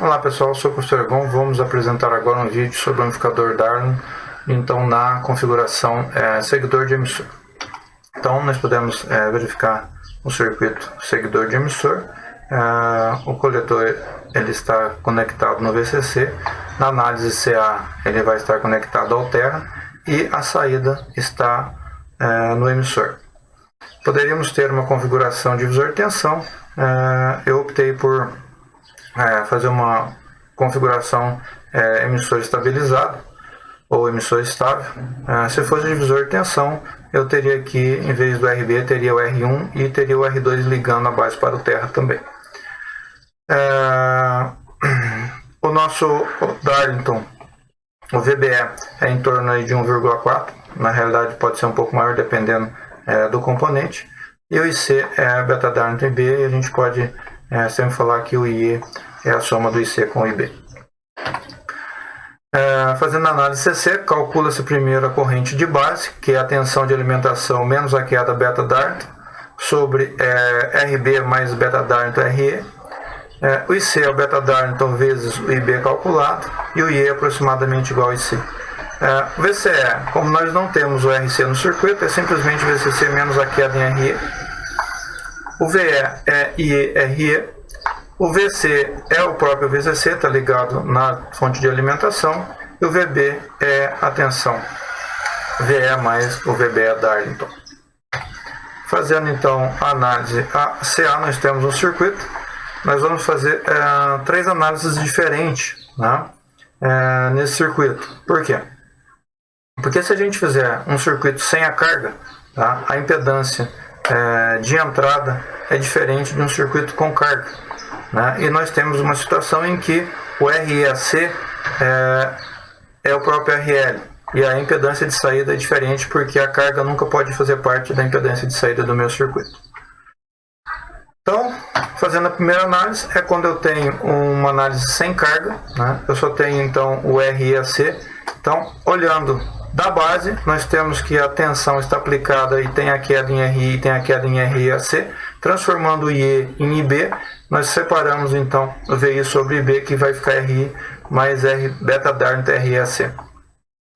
Olá pessoal, eu sou o professor Egon. Vamos apresentar agora um vídeo sobre o amplificador Darwin, então na configuração seguidor de emissor. Então nós podemos verificar o circuito seguidor de emissor. O coletor ele está conectado no VCC, na análise CA ele vai estar conectado ao Terra e a saída está no emissor. Poderíamos ter uma configuração divisor de tensão. Eu optei por fazer uma configuração emissor estabilizado ou emissor estável. Se fosse divisor de tensão, eu teria aqui, em vez do RB, teria o R1 e teria o R2 ligando a base para o Terra também. O nosso Darlington, o VBE é em torno aí de 1,4, na realidade pode ser um pouco maior dependendo do componente, e o IC é beta Darlington IB, e a gente pode sempre falar que o IE é a soma do IC com o IB. Fazendo a análise CC, calcula-se primeiro a corrente de base, que é a tensão de alimentação menos a queda beta Darlington, sobre RB mais beta Darlington RE. O IC é o beta Darlington vezes o IB calculado, e o IE é aproximadamente igual ao IC. O VCE, como nós não temos o RC no circuito, é simplesmente VCC menos a queda em RE. O VE é IE-RE. O VC é o próprio VCC, está ligado na fonte de alimentação. E o VB é a tensão VE mais o VBE Darlington. Fazendo então a análise a CA, nós temos um circuito. Nós vamos fazer 3 análises diferentes, né, nesse circuito. Por quê? Porque se a gente fizer um circuito sem a carga, tá, a impedância de entrada é diferente de um circuito com carga, né? E nós temos uma situação em que o REAC é o próprio RL, e a impedância de saída é diferente porque a carga nunca pode fazer parte da impedância de saída do meu circuito. Então, fazendo a primeira análise, é quando eu tenho uma análise sem carga, né? Eu só tenho então o REAC. Então, olhando da base, nós temos que a tensão está aplicada e tem a queda em RI e tem a queda em REAC. Transformando o IE em IB, nós separamos então o VI sobre IB, que vai ficar RI mais R beta Darlington REAC.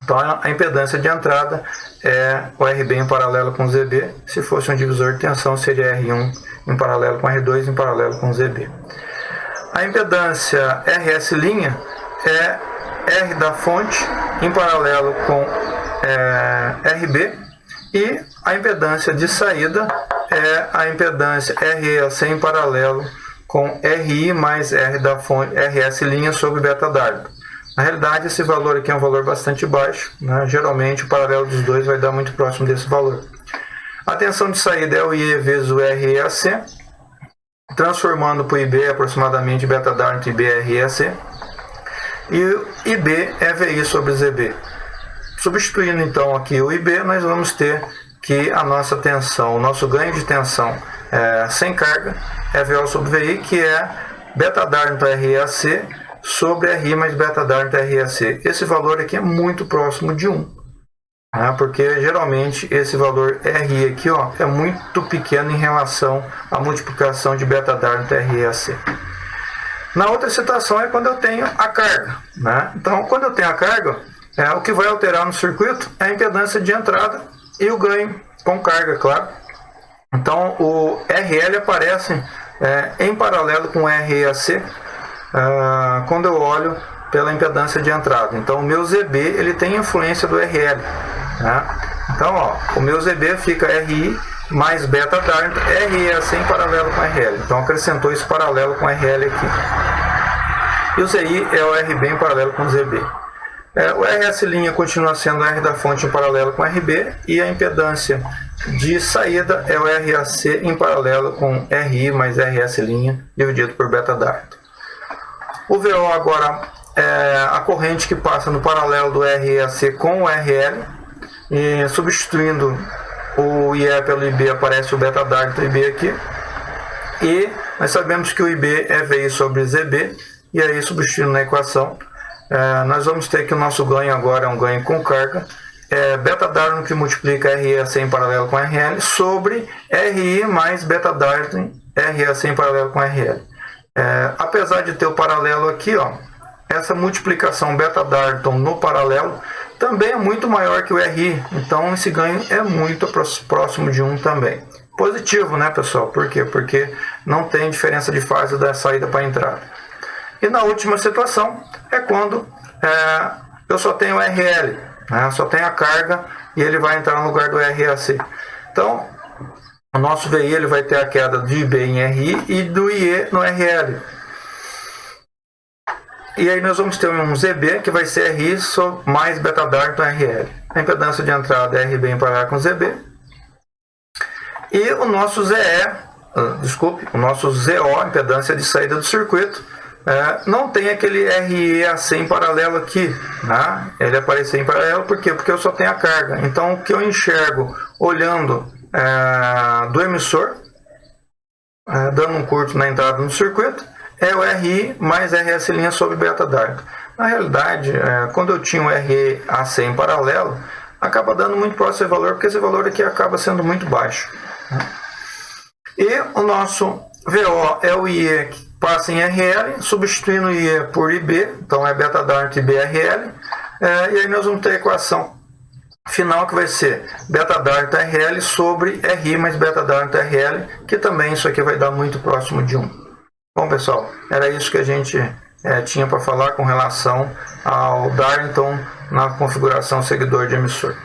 Então a impedância de entrada é o RB em paralelo com o ZB. Se fosse um divisor de tensão, seria R1 em paralelo com R2 em paralelo com o ZB. A impedância RS' é R da fonte em paralelo com RB, e a impedância de saída é a impedância REAC em paralelo com RI mais R da fonte RS' sobre beta Darlington. Na realidade, esse valor aqui é um valor bastante baixo, né? Geralmente o paralelo dos dois vai dar muito próximo desse valor. A tensão de saída é o IE vezes o REAC, transformando para o IB aproximadamente beta Darlington IB REAC, e o IB é VI sobre ZB. Substituindo então aqui o IB, nós vamos ter que a nossa tensão, o nosso ganho de tensão sem carga é VO sobre VI, que é beta Darlington REAC sobre RI mais beta Darlington REAC. Esse valor aqui é muito próximo de 1, né? Porque geralmente esse valor RI aqui é muito pequeno em relação à multiplicação de beta Darlington REAC. Na outra situação é quando eu tenho a carga, né? Então, quando eu tenho a carga, o que vai alterar no circuito é a impedância de entrada e o ganho com carga, claro. Então, o RL aparece em paralelo com o REAC quando eu olho pela impedância de entrada. Então, o meu ZB ele tem influência do RL, né? Então, o meu ZB fica RI mais beta Darlington REAC em paralelo com RL. Então, acrescentou esse paralelo com RL aqui. E o ZI é o RB em paralelo com o ZB. O RS' continua sendo R da fonte em paralelo com RB, e a impedância de saída é o RAC em paralelo com RI mais RS' dividido por beta Darlington. O VO agora é a corrente que passa no paralelo do REAC com o RL, e substituindo o IE pelo IB aparece o beta Darlington IB aqui, e nós sabemos que o IB é VI sobre ZB, e aí substituindo na equação, nós vamos ter que o nosso ganho agora é um ganho com carga, beta Darlington que multiplica REAC em paralelo com RL sobre RI mais beta Darlington REAC em paralelo com RL. Apesar de ter o paralelo aqui, ó, essa multiplicação beta-Darton no paralelo também é muito maior que o RI, então esse ganho é muito próximo de 1 também. Positivo, né, pessoal? Por quê? Porque não tem diferença de fase da saída para a entrada. E na última situação é quando eu só tenho RL, né? Só tenho a carga e ele vai entrar no lugar do RAC. Então, o nosso VI ele vai ter a queda do IB em RI e do IE no RL. E aí nós vamos ter um ZB que vai ser RI mais beta-Darton RL. A impedância de entrada é RB em paralelo com ZB. E o nosso o nosso ZO, impedância de saída do circuito, não tem aquele REAC em paralelo aqui, né? Ele aparece em paralelo por quê? Porque eu só tenho a carga. Então o que eu enxergo olhando do emissor, dando um curto na entrada no circuito, é o RI mais RS' sobre beta-Darton. Na realidade, quando eu tinha o REAC em paralelo, acaba dando muito próximo esse valor, porque esse valor aqui acaba sendo muito baixo, né? E o nosso VO é o IE que passa em RL, substituindo o IE por IB, então é beta-Darton e BRL, e aí nós vamos ter a equação final que vai ser beta-Darton RL sobre RI mais beta-Darton RL, que também isso aqui vai dar muito próximo de 1. Bom, pessoal, era isso que a gente tinha para falar com relação ao Darton na configuração seguidor de emissor.